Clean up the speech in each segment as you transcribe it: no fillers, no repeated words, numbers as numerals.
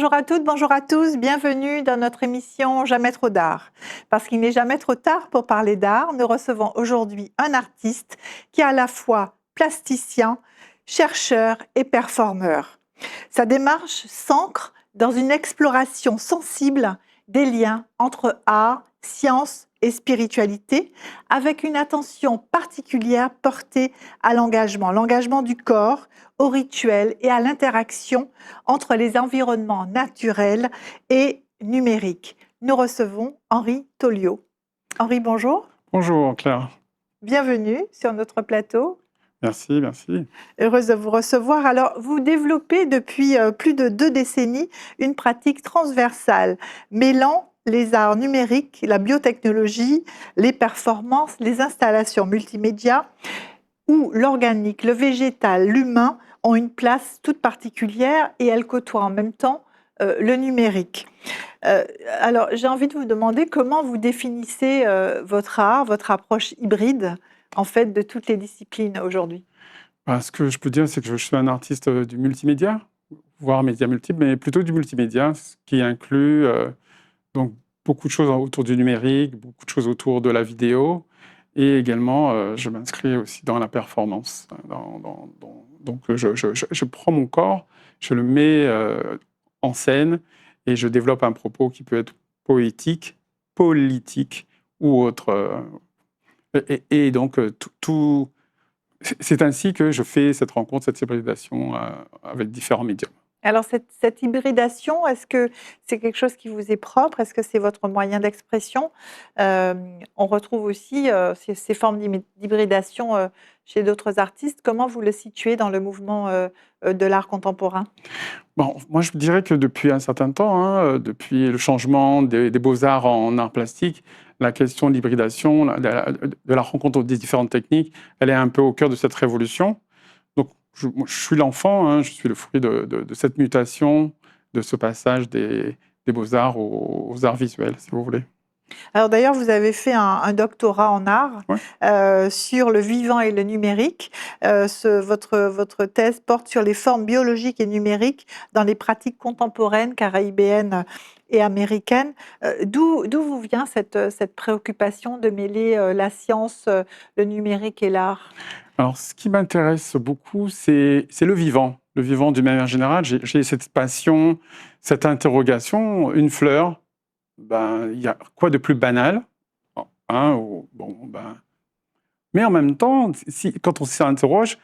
Bonjour à toutes, bonjour à tous, bienvenue dans notre émission Jamais trop d'art. Parce qu'il n'est jamais trop tard pour parler d'art, nous recevons aujourd'hui un artiste qui est à la fois plasticien, chercheur et performeur. Sa démarche s'ancre dans une exploration sensible des liens entre art, science et spiritualité, avec une attention particulière portée à l'engagement du corps, au rituel et à l'interaction entre les environnements naturels et numériques. Nous recevons Henri Tolliot. Henri, bonjour. Bonjour Claire. Bienvenue sur notre plateau. Merci, merci. Heureuse de vous recevoir. Alors, vous développez depuis plus de 2 décennies une pratique transversale, mêlant les arts numériques, la biotechnologie, les performances, les installations multimédia, où l'organique, le végétal, l'humain ont une place toute particulière et elles côtoient en même temps le numérique. Alors, j'ai envie de vous demander comment vous définissez votre art, votre approche hybride, en fait, de toutes les disciplines aujourd'hui. Ce que je peux dire, c'est que je suis un artiste du multimédia, voire médias multiples, mais plutôt du multimédia, ce qui inclut donc beaucoup de choses autour du numérique, beaucoup de choses autour de la vidéo, et également, je m'inscris aussi dans la performance. Donc, je prends mon corps, je le mets en scène, et je développe un propos qui peut être poétique, politique ou autre. Et donc, c'est ainsi que je fais cette rencontre, cette hybridation avec différents médiums. Alors, cette hybridation, est-ce que c'est quelque chose qui vous est propre? Est-ce que c'est votre moyen d'expression? On retrouve aussi ces formes d'hybridation chez d'autres artistes. Comment vous le situez dans le mouvement de l'art contemporain? Bon, moi, je dirais que depuis un certain temps, depuis le changement des beaux-arts en art plastique, la question de l'hybridation, de la rencontre des différentes techniques, elle est un peu au cœur de cette révolution. Donc, moi, je suis l'enfant, je suis le fruit de cette mutation, de ce passage des beaux-arts aux arts visuels, si vous voulez. Alors d'ailleurs, vous avez fait un doctorat en art Ouais. sur le vivant et le numérique. Votre thèse porte sur les formes biologiques et numériques dans les pratiques contemporaines, caribéennes et américaines. D'où vous vient cette préoccupation de mêler la science, le numérique et l'art? Alors, ce qui m'intéresse beaucoup, c'est le vivant. Le vivant, d'une manière générale, j'ai cette passion, cette interrogation. Une fleur, il y a quoi de plus banal, mais en même temps, quand on s'interroge,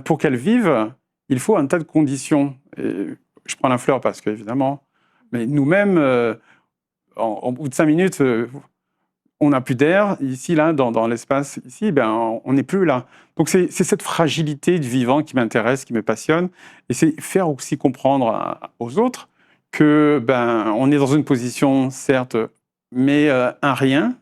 pour qu'elle vive, il faut un tas de conditions. Et je prends la fleur parce qu'évidemment, mais nous-mêmes, en bout de 5 minutes, on n'a plus d'air. Ici, là, dans l'espace, ici, on n'est plus là. Donc, c'est cette fragilité du vivant qui m'intéresse, qui me passionne. Et c'est faire aussi comprendre aux autres que on est dans une position, certes, mais un rien,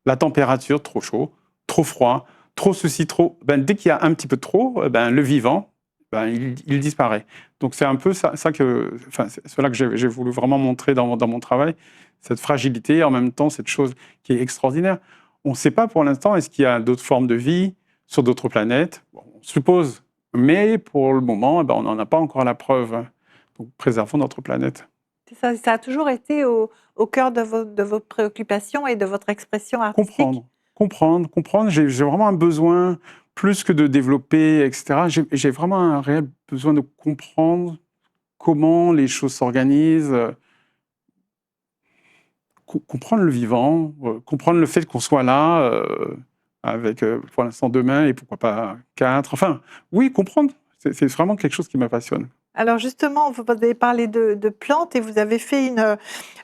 la température, trop chaud, trop froid, trop ceci, trop... dès qu'il y a un petit peu de trop, le vivant, il disparaît. Donc, c'est un peu cela que j'ai voulu vraiment montrer dans mon travail, cette fragilité, en même temps, cette chose qui est extraordinaire. On ne sait pas pour l'instant, est-ce qu'il y a d'autres formes de vie sur d'autres planètes? Bon, on suppose, mais pour le moment, on n'en a pas encore la preuve. Donc, préservons notre planète. Ça a toujours été au cœur de vos préoccupations et de votre expression artistique? Comprendre. J'ai vraiment un besoin, plus que de développer, etc. J'ai vraiment un réel besoin de comprendre comment les choses s'organisent, comprendre le vivant, comprendre le fait qu'on soit là, avec pour l'instant 2 mains et pourquoi pas 4. Enfin, oui, comprendre. C'est vraiment quelque chose qui me passionne. Alors justement, vous avez parlé de plantes et vous avez fait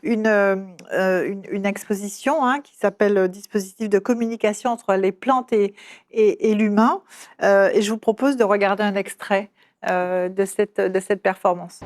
une exposition qui s'appelle Dispositif de communication entre les plantes et l'humain. Et je vous propose de regarder un extrait de cette performance.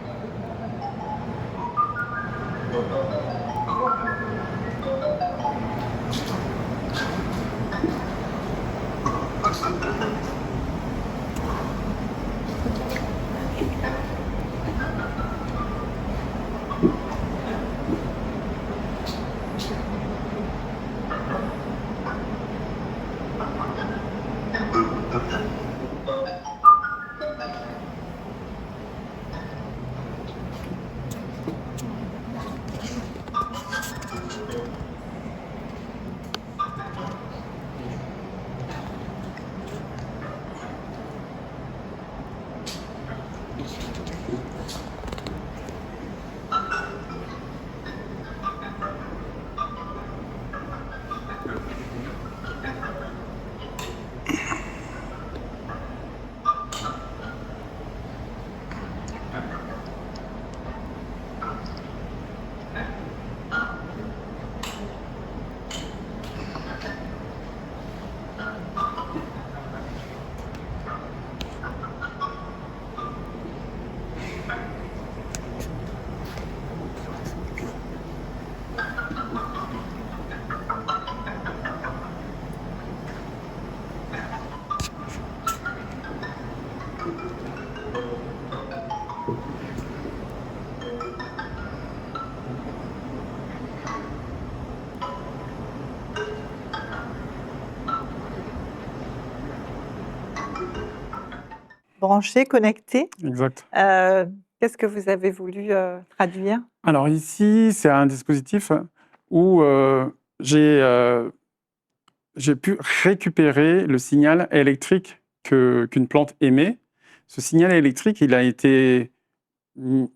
branché, connecté. Exact. Qu'est-ce que vous avez voulu traduire? Alors ici, c'est un dispositif où j'ai pu récupérer le signal électrique qu'une plante émet. Ce signal électrique, il a été mis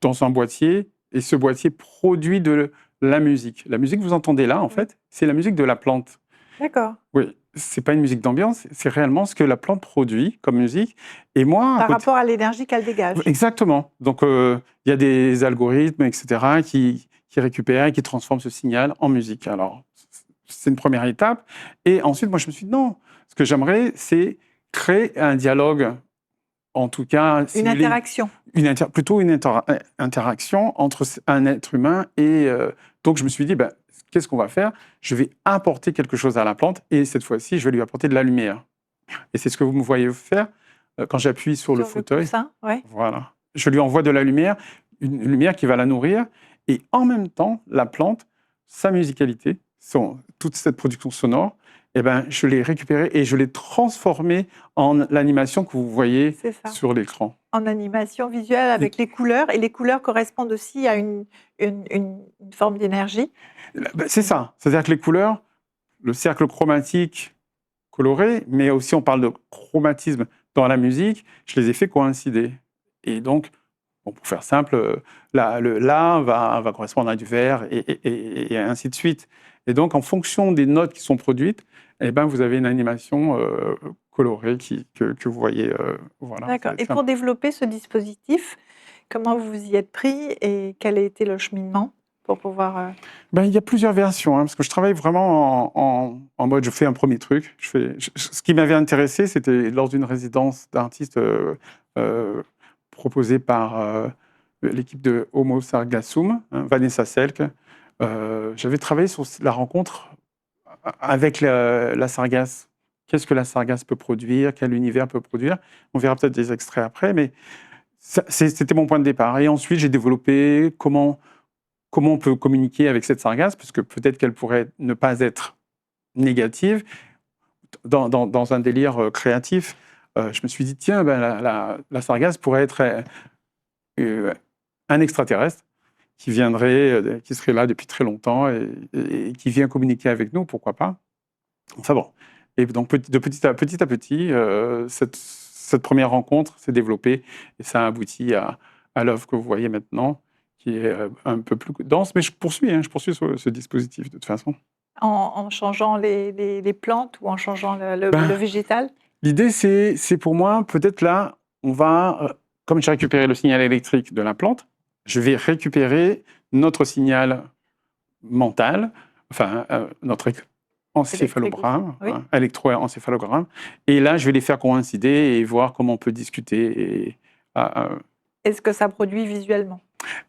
dans un boîtier et ce boîtier produit de la musique. La musique que vous entendez là, en Oui. fait, c'est la musique de la plante. D'accord. Oui, c'est pas une musique d'ambiance, c'est réellement ce que la plante produit comme musique. Et moi, à Par côté, rapport à l'énergie qu'elle dégage. exactement. Donc, il y a des algorithmes, etc., qui récupèrent et qui transforment ce signal en musique. Alors, c'est une première étape. Et ensuite, moi, je me suis dit, non, ce que j'aimerais, c'est créer un dialogue, en tout cas, Une simuler interaction. plutôt une interaction entre un être humain et... donc, je me suis dit, ben, qu'est-ce qu'on va faire? Je vais apporter quelque chose à la plante et cette fois-ci, je vais lui apporter de la lumière. Et c'est ce que vous me voyez faire quand j'appuie sur le Sur le fauteuil. coussin, ouais. Voilà. Je lui envoie de la lumière, une lumière qui va la nourrir. Et en même temps, la plante, sa musicalité, toute cette production sonore, eh ben, je l'ai récupérée et je l'ai transformée en l'animation que vous voyez C'est ça. sur l'écran. En animation visuelle avec les couleurs. Et les couleurs correspondent aussi à une forme d'énergie. Ben, c'est ça. C'est-à-dire que les couleurs, le cercle chromatique coloré, mais aussi on parle de chromatisme dans la musique, je les ai fait coïncider. Et donc, bon, pour faire simple, le La va correspondre à du vert et ainsi de suite. Et donc, en fonction des notes qui sont produites, eh ben, vous avez une animation colorée que vous voyez. Voilà. D'accord. Et pour développer ce dispositif, comment vous y êtes pris et quel a été le cheminement pour pouvoir... Ben, il y a plusieurs versions, hein, parce que je travaille vraiment en mode, je fais un premier truc. Ce qui m'avait intéressé, c'était lors d'une résidence d'artistes proposée par l'équipe de Homo Sargassum, hein, Vanessa Selk. J'avais travaillé sur la rencontre avec la sargasse. Qu'est-ce que la sargasse peut produire? Quel univers peut produire? On verra peut-être des extraits après, mais c'était mon point de départ. Et ensuite, j'ai développé comment on peut communiquer avec cette sargasse, parce que peut-être qu'elle pourrait ne pas être négative. Dans un délire créatif, je me suis dit, tiens, ben, la sargasse pourrait être un extraterrestre qui viendrait, qui serait là depuis très longtemps et qui vient communiquer avec nous, pourquoi pas. Enfin bon. Et donc, petit à petit, cette première rencontre s'est développée et ça a abouti à l'œuvre que vous voyez maintenant, qui est un peu plus dense, mais je poursuis sur ce dispositif de toute façon. En changeant les plantes ou en changeant le Ben, végétal? L'idée, c'est pour moi, peut-être là, on va, comme j'ai récupéré le signal électrique de la plante, je vais récupérer notre signal mental, enfin, notre encéphalogramme, Oui. hein, électroencéphalogramme, et là, je vais les faire coïncider et voir comment on peut discuter. Est-ce que ça produit visuellement?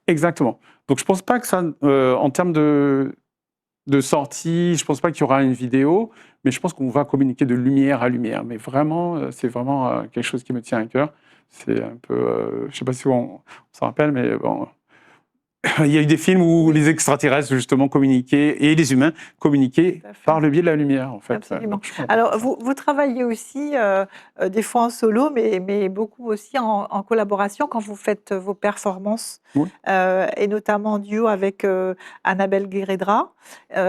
Exactement. Donc, je ne pense pas que ça, en termes de sortie, je ne pense pas qu'il y aura une vidéo, mais je pense qu'on va communiquer de lumière à lumière. Mais vraiment, c'est vraiment quelque chose qui me tient à cœur. C'est un peu, je ne sais pas si on s'en rappelle, mais bon, il y a eu des films où les extraterrestres, justement, communiquaient, et les humains communiquaient par le biais de la lumière, en fait. Absolument. Donc, Alors, vous travaillez aussi, des fois en solo, mais beaucoup aussi en collaboration quand vous faites vos performances, Oui. Et notamment en duo avec Annabelle Guéredra.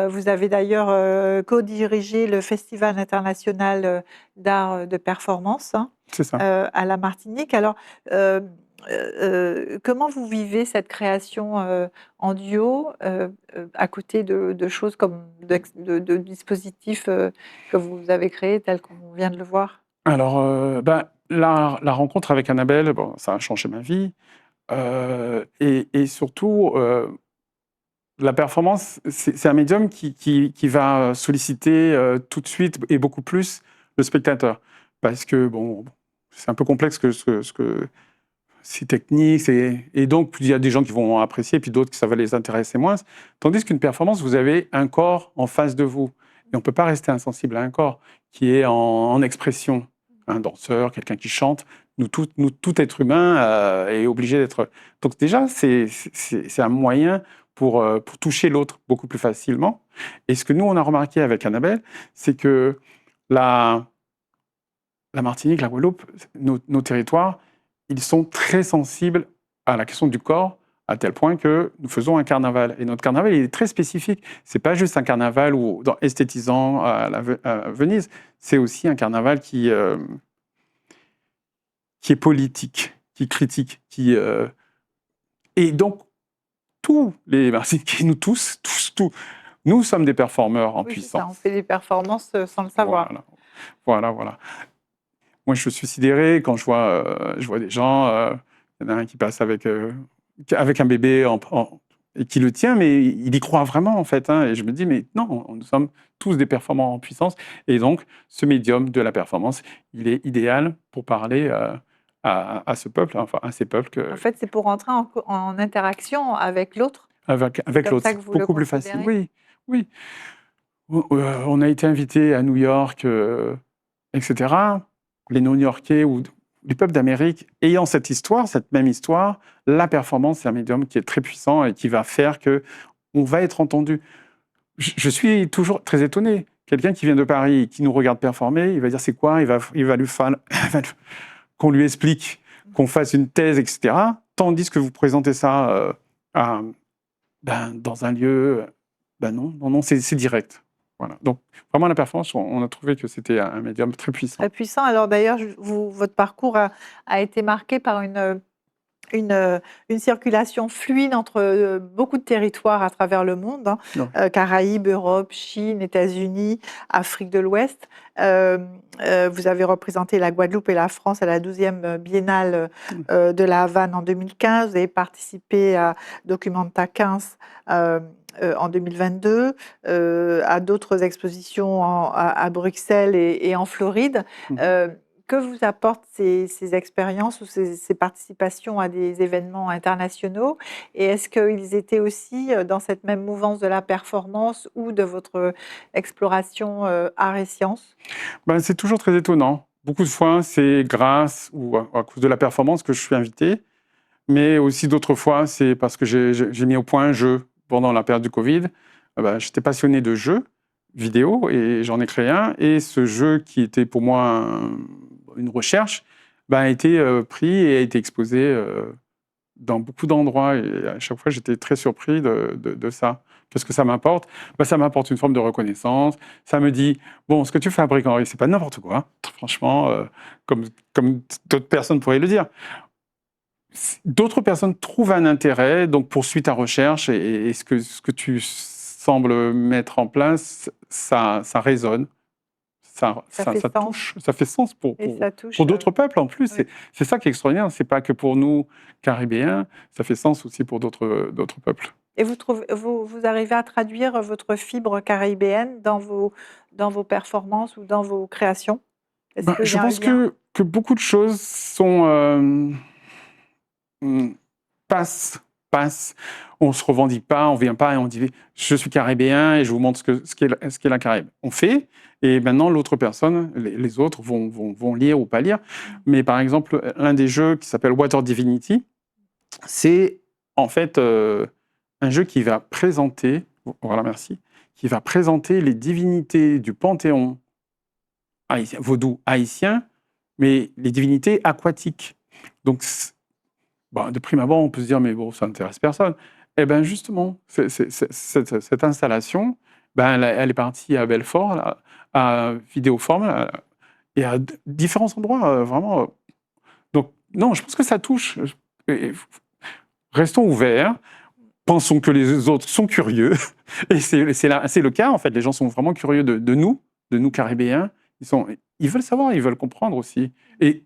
Vous avez d'ailleurs co-dirigé le Festival international d'art de performance, hein, c'est ça. à la Martinique. Alors, comment vous vivez cette création en duo, à côté de choses comme de dispositifs que vous avez créés tels qu'on vient de le voir? Alors, la rencontre avec Annabelle, bon, ça a changé ma vie. Et surtout, la performance, c'est un médium qui va solliciter tout de suite et beaucoup plus le spectateur. Parce que, bon, c'est un peu complexe ce que c'est technique, et donc il y a des gens qui vont apprécier, puis d'autres que ça va les intéresser moins. Tandis qu'une performance, vous avez un corps en face de vous. Et on ne peut pas rester insensible à un corps qui est en expression. Un danseur, quelqu'un qui chante, tout être humain est obligé d'être... Donc déjà, c'est un moyen pour toucher l'autre beaucoup plus facilement. Et ce que nous, on a remarqué avec Annabelle, c'est que la Martinique, la Guadeloupe, nos territoires, ils sont très sensibles à la question du corps, à tel point que nous faisons un carnaval. Et notre carnaval, il est très spécifique. C'est pas juste un carnaval esthétisant à Venise, c'est aussi un carnaval qui est politique, qui critique, et donc tous les Martiniquais, nous tous, nous sommes des performeurs en Oui, c'est puissance. ça, on fait des performances sans le savoir. Voilà. Moi, je suis sidéré quand je vois des gens. Il y en a un qui passe avec un bébé et qui le tient, mais il y croit vraiment, en fait. Et je me dis, mais non, nous sommes tous des performants en puissance. Et donc, ce médium de la performance, il est idéal pour parler à ce peuple, enfin, à ces peuples. En fait, c'est pour entrer en interaction avec l'autre. Avec comme l'autre, ça que c'est vous le beaucoup plus facile. considérez? Oui. On a été invité à New York, etc. Les non-New-Yorkais ou du peuple d'Amérique ayant cette même histoire, la performance, c'est un médium qui est très puissant et qui va faire que on va être entendu. Je suis toujours très étonné. Quelqu'un qui vient de Paris, qui nous regarde performer, il va dire c'est quoi ? Il va lui faire qu'on lui explique, qu'on fasse une thèse, etc. Tandis que vous présentez ça dans un lieu, non, c'est direct. Voilà. Donc, vraiment, la performance, on a trouvé que c'était un médium très puissant. Très puissant. Alors d'ailleurs, votre parcours a été marqué par une circulation fluide entre beaucoup de territoires à travers le monde, Caraïbes, Europe, Chine, États-Unis, Afrique de l'Ouest. Vous avez représenté la Guadeloupe et la France à la 12e biennale de la Havane en 2015. Vous avez participé à Documenta 15 en 2022, à d'autres expositions à Bruxelles et en Floride. Que vous apportent ces expériences ou ces participations à des événements internationaux? Et est-ce qu'ils étaient aussi dans cette même mouvance de la performance ou de votre exploration art et sciences? C'est toujours très étonnant. Beaucoup de fois, c'est grâce ou à cause de la performance que je suis invité, mais aussi d'autres fois, c'est parce que j'ai mis au point un jeu pendant la période du Covid. J'étais passionné de jeux vidéo et j'en ai créé un. Et ce jeu qui était pour moi une recherche a été pris et a été exposé dans beaucoup d'endroits. Et à chaque fois, j'étais très surpris de ça. Qu'est-ce que ça m'apporte ? Ça m'apporte une forme de reconnaissance. Ça me dit, bon, ce que tu fabriques, Henri, c'est pas n'importe quoi. Franchement, comme d'autres personnes pourraient le dire. D'autres personnes trouvent un intérêt, donc poursuivent ta recherche et ce que tu sembles mettre en place, ça résonne, ça touche, ça fait sens pour d'autres peuples en plus. Oui. C'est ça qui est extraordinaire, c'est pas que pour nous, Caribéens, ça fait sens aussi pour d'autres peuples. Et vous arrivez à traduire votre fibre caribéenne dans vos performances ou dans vos créations? Je pense que beaucoup de choses sont... passe. On se revendique pas, on vient pas et on dit je suis caribéen et je vous montre ce qu'est la Caraïbe. On fait et maintenant l'autre personne, les autres vont lire ou pas lire. Mais par exemple, l'un des jeux qui s'appelle Water Divinity, c'est en fait un jeu qui va présenter, qui va présenter les divinités du panthéon vaudou haïtien, mais les divinités aquatiques. Donc de prime abord, on peut se dire, mais bon, ça n'intéresse personne. Eh bien, justement, cette installation, elle est partie à Belfort, à Vidéoforme, et à différents endroits, vraiment. Donc, non, je pense que ça touche. Restons ouverts. Pensons que les autres sont curieux. Et c'est le cas, en fait. Les gens sont vraiment curieux de nous Caribéens. Ils veulent savoir, ils veulent comprendre aussi. Et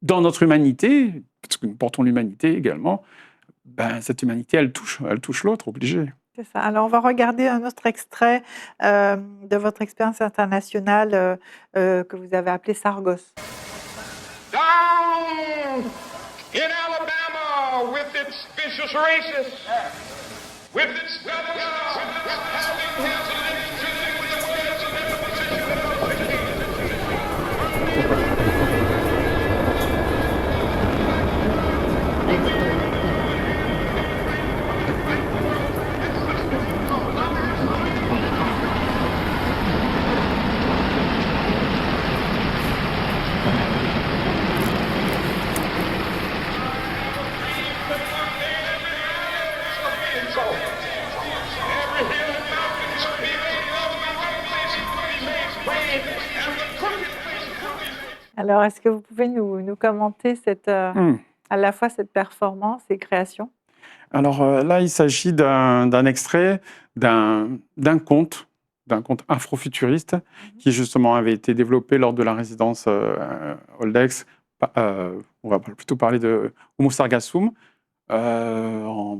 dans notre humanité, parce que nous portons l'humanité également, cette humanité, elle touche l'autre, obligé. C'est ça. Alors, on va regarder un autre extrait de votre expérience internationale que vous avez appelée Sargos. Down in Alabama with its vicious racists, with its fellas, having cancer and drilling with the words of their position. Alors, est-ce que vous pouvez nous commenter Hmm. à la fois cette performance et création? Alors là, il s'agit d'un extrait d'un conte afrofuturiste qui justement avait été développé lors de la résidence Oldex. On va plutôt parler de Homo Sargassum en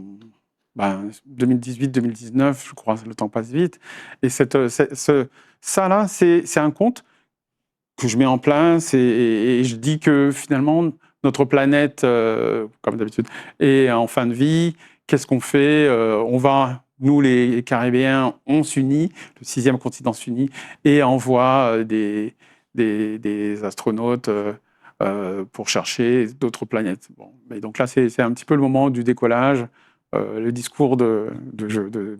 2018-2019, je crois, le temps passe vite. Et ça là, c'est un conte que je mets en place et je dis que finalement, notre planète, comme d'habitude, est en fin de vie. Qu'est-ce qu'on fait? Nous, les Caribéens, on s'unit, le 6e continent s'unit et envoie des astronautes pour chercher d'autres planètes. Bon, mais donc là, c'est un petit peu le moment du décollage. Le discours de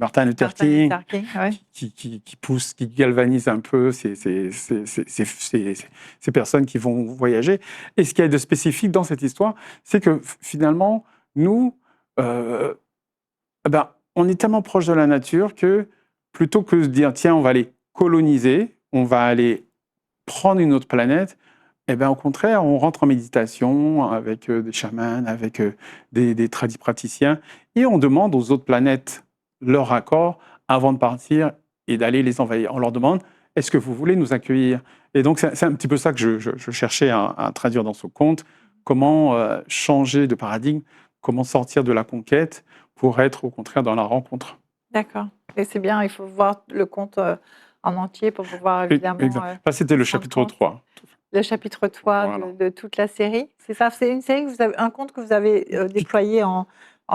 Martin Luther King, Ouais. qui pousse, qui galvanise un peu ces personnes qui vont voyager. Et ce qu'il y a de spécifique dans cette histoire, c'est que finalement, nous, on est tellement proche de la nature que plutôt que de se dire, tiens, on va aller coloniser, on va aller prendre une autre planète, au contraire, on rentre en méditation avec des chamans, avec des tradipraticiens, et on demande aux autres planètes leur accord avant de partir et d'aller les envahir. On leur demande, est-ce que vous voulez nous accueillir? Et donc, c'est un petit peu ça que je cherchais à traduire dans ce conte. Comment changer de paradigme, comment sortir de la conquête pour être au contraire dans la rencontre. D'accord. Et c'est bien, il faut voir le conte en entier pour pouvoir évidemment... Exact. Là, c'était le chapitre 3. Le chapitre 3 Voilà. de toute la série. C'est ça, c'est une série, un conte que vous avez déployé en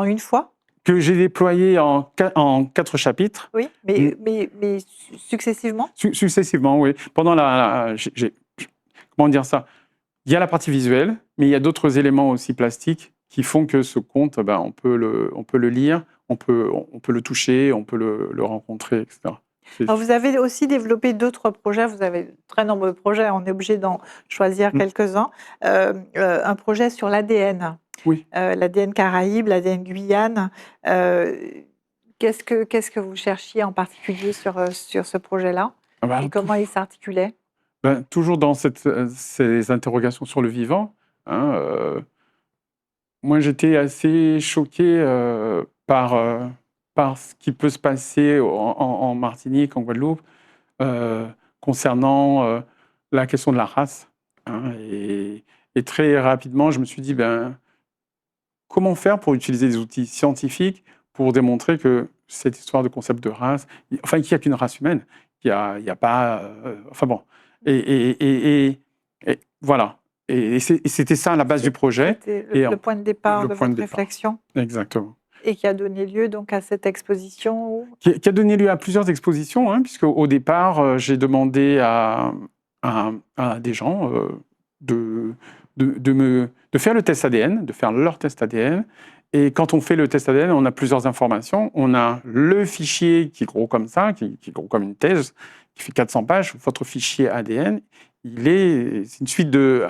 une fois? Que j'ai déployé en 4 chapitres. Oui, mais successivement? Successivement, oui. Pendant comment dire ça? Il y a la partie visuelle, mais il y a d'autres éléments aussi plastiques qui font que ce conte, on peut le lire, on peut le toucher, on peut le rencontrer, etc. Alors, vous avez aussi développé d'autres projets, vous avez de très nombreux projets, on est obligé d'en choisir quelques-uns. Un projet sur l'ADN, oui. L'ADN Caraïbes, l'ADN Guyane. Qu'est-ce que vous cherchiez en particulier sur ce projet-là? Et comment il s'articulait? Toujours dans ces interrogations sur le vivant. Moi, j'étais assez choqué par ce qui peut se passer en Martinique, en Guadeloupe, concernant la question de la race. Et très rapidement, je me suis dit, comment faire pour utiliser des outils scientifiques pour démontrer que cette histoire de concept de race, qu'il n'y a qu'une race humaine, qu'il n'y a pas... Et voilà. Et c'était ça la base du projet. C'était le point de départ de votre réflexion. Exactement. Et qui a donné lieu donc à cette exposition qui a donné lieu à plusieurs expositions, puisque au départ, j'ai demandé à des gens de faire le test ADN, de faire leur test ADN. Et quand on fait le test ADN, on a plusieurs informations. On a le fichier qui est gros comme ça, qui est gros comme une thèse, qui fait 400 pages. Votre fichier ADN, c'est une suite de...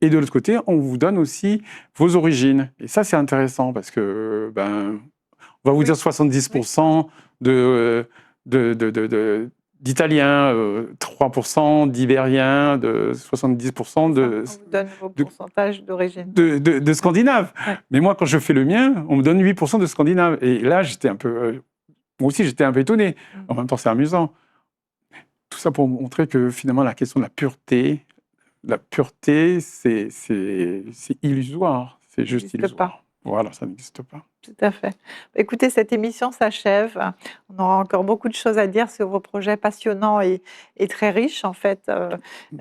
Et de l'autre côté, on vous donne aussi vos origines. Et ça, c'est intéressant parce que, on va vous dire 70% d'Italiens, 3% d'Ibériens, 70% on vous donne vos pourcentages d'origine. De Scandinaves. Ouais. Mais moi, quand je fais le mien, on me donne 8% de Scandinaves. Et là, j'étais un peu... moi aussi, j'étais un peu étonné. En même temps, c'est amusant. Tout ça pour montrer que finalement, la question de la pureté, c'est illusoire. C'est juste illusoire. Pas. Voilà, ça n'existe pas. Tout à fait. Écoutez, cette émission s'achève. On aura encore beaucoup de choses à dire sur vos projets passionnants et très riches, en fait,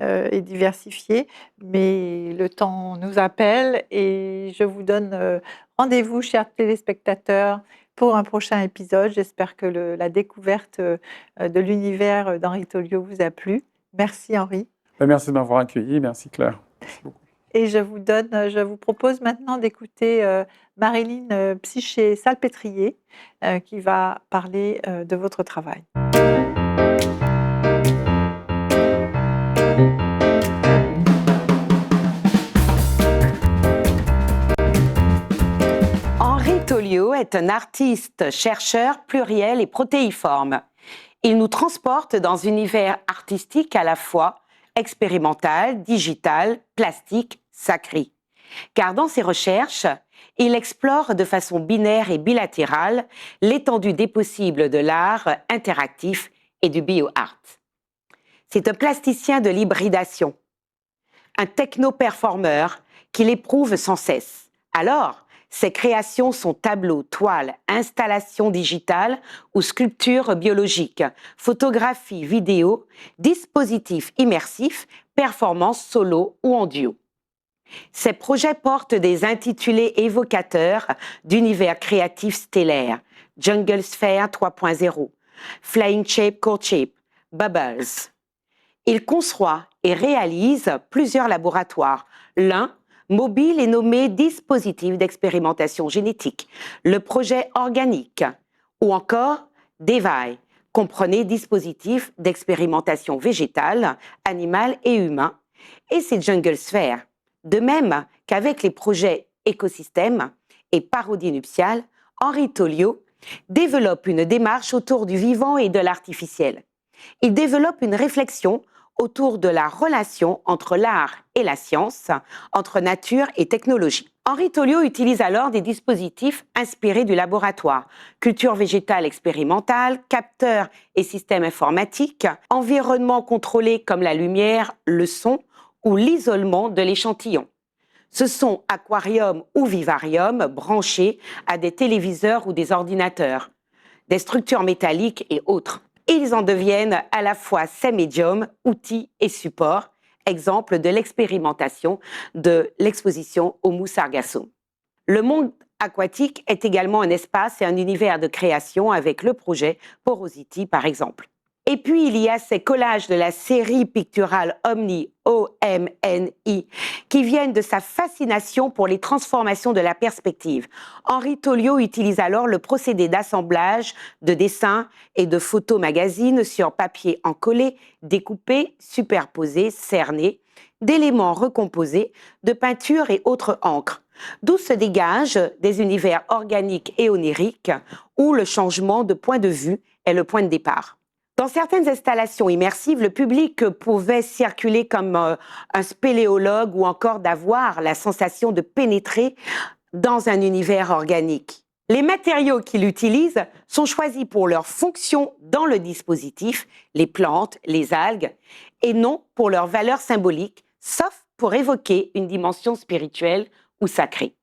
et diversifiés. Mais le temps nous appelle et je vous donne rendez-vous, chers téléspectateurs, pour un prochain épisode. J'espère que la découverte de l'univers d'Henri Tholiot vous a plu. Merci, Henri. Merci de m'avoir accueilli. Merci, Claire. Merci beaucoup. Et je vous propose maintenant d'écouter Marilyn Psyché-Salpêtrier qui va parler de votre travail. Henri Tholiot est un artiste, chercheur pluriel et protéiforme. Il nous transporte dans un univers artistique à la fois expérimental, digital, plastique, sacré. Car dans ses recherches, il explore de façon binaire et bilatérale l'étendue des possibles de l'art interactif et du bioart. C'est un plasticien de l'hybridation, un techno-performeur qui l'éprouve sans cesse. Alors, ses créations sont tableaux, toiles, installations digitales ou sculptures biologiques, photographies, vidéos, dispositifs immersifs, performances solo ou en duo. Ces projets portent des intitulés évocateurs d'univers créatifs stellaires, Jungle Sphere 3.0, Flying Shape Cold Shape, Bubbles. Il conçoit et réalise plusieurs laboratoires, l'un mobile et nommé dispositif d'expérimentation génétique, le projet organique, ou encore DEVAI, comprenez dispositif d'expérimentation végétale, animale et humain, et ses Jungle Sphere. De même qu'avec les projets écosystèmes et parodie nuptiale, Henri Tolio développe une démarche autour du vivant et de l'artificiel. Il développe une réflexion autour de la relation entre l'art et la science, entre nature et technologie. Henri Tolio utilise alors des dispositifs inspirés du laboratoire, culture végétale expérimentale, capteurs et systèmes informatiques, environnement contrôlé comme la lumière, le son ou l'isolement de l'échantillon. Ce sont aquariums ou vivariums branchés à des téléviseurs ou des ordinateurs, des structures métalliques et autres. Ils en deviennent à la fois ces médiums, outils et supports, exemple de l'expérimentation de l'exposition Homo sargassum. Le monde aquatique est également un espace et un univers de création avec le projet Porosity par exemple. Et puis, il y a ces collages de la série picturale Omni, O-M-N-I, qui viennent de sa fascination pour les transformations de la perspective. Henri Tolio utilise alors le procédé d'assemblage de dessins et de photos magazines sur papier encollé, découpé, superposé, cerné, d'éléments recomposés, de peintures et autres encres, d'où se dégagent des univers organiques et oniriques où le changement de point de vue est le point de départ. Dans certaines installations immersives, le public pouvait circuler comme un spéléologue ou encore d'avoir la sensation de pénétrer dans un univers organique. Les matériaux qu'il utilise sont choisis pour leur fonction dans le dispositif, les plantes, les algues, et non pour leur valeur symbolique, sauf pour évoquer une dimension spirituelle ou sacrée.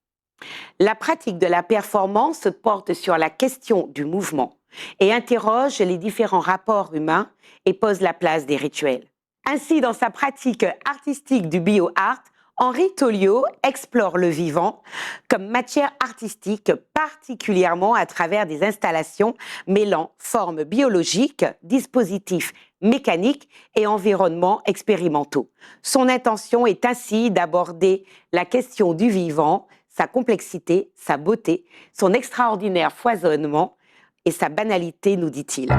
La pratique de la performance porte sur la question du mouvement et interroge les différents rapports humains et pose la place des rituels. Ainsi, dans sa pratique artistique du bioart, Henri Tolio explore le vivant comme matière artistique, particulièrement à travers des installations mêlant formes biologiques, dispositifs mécaniques et environnements expérimentaux. Son intention est ainsi d'aborder la question du vivant, sa complexité, sa beauté, son extraordinaire foisonnement et sa banalité, nous dit-il.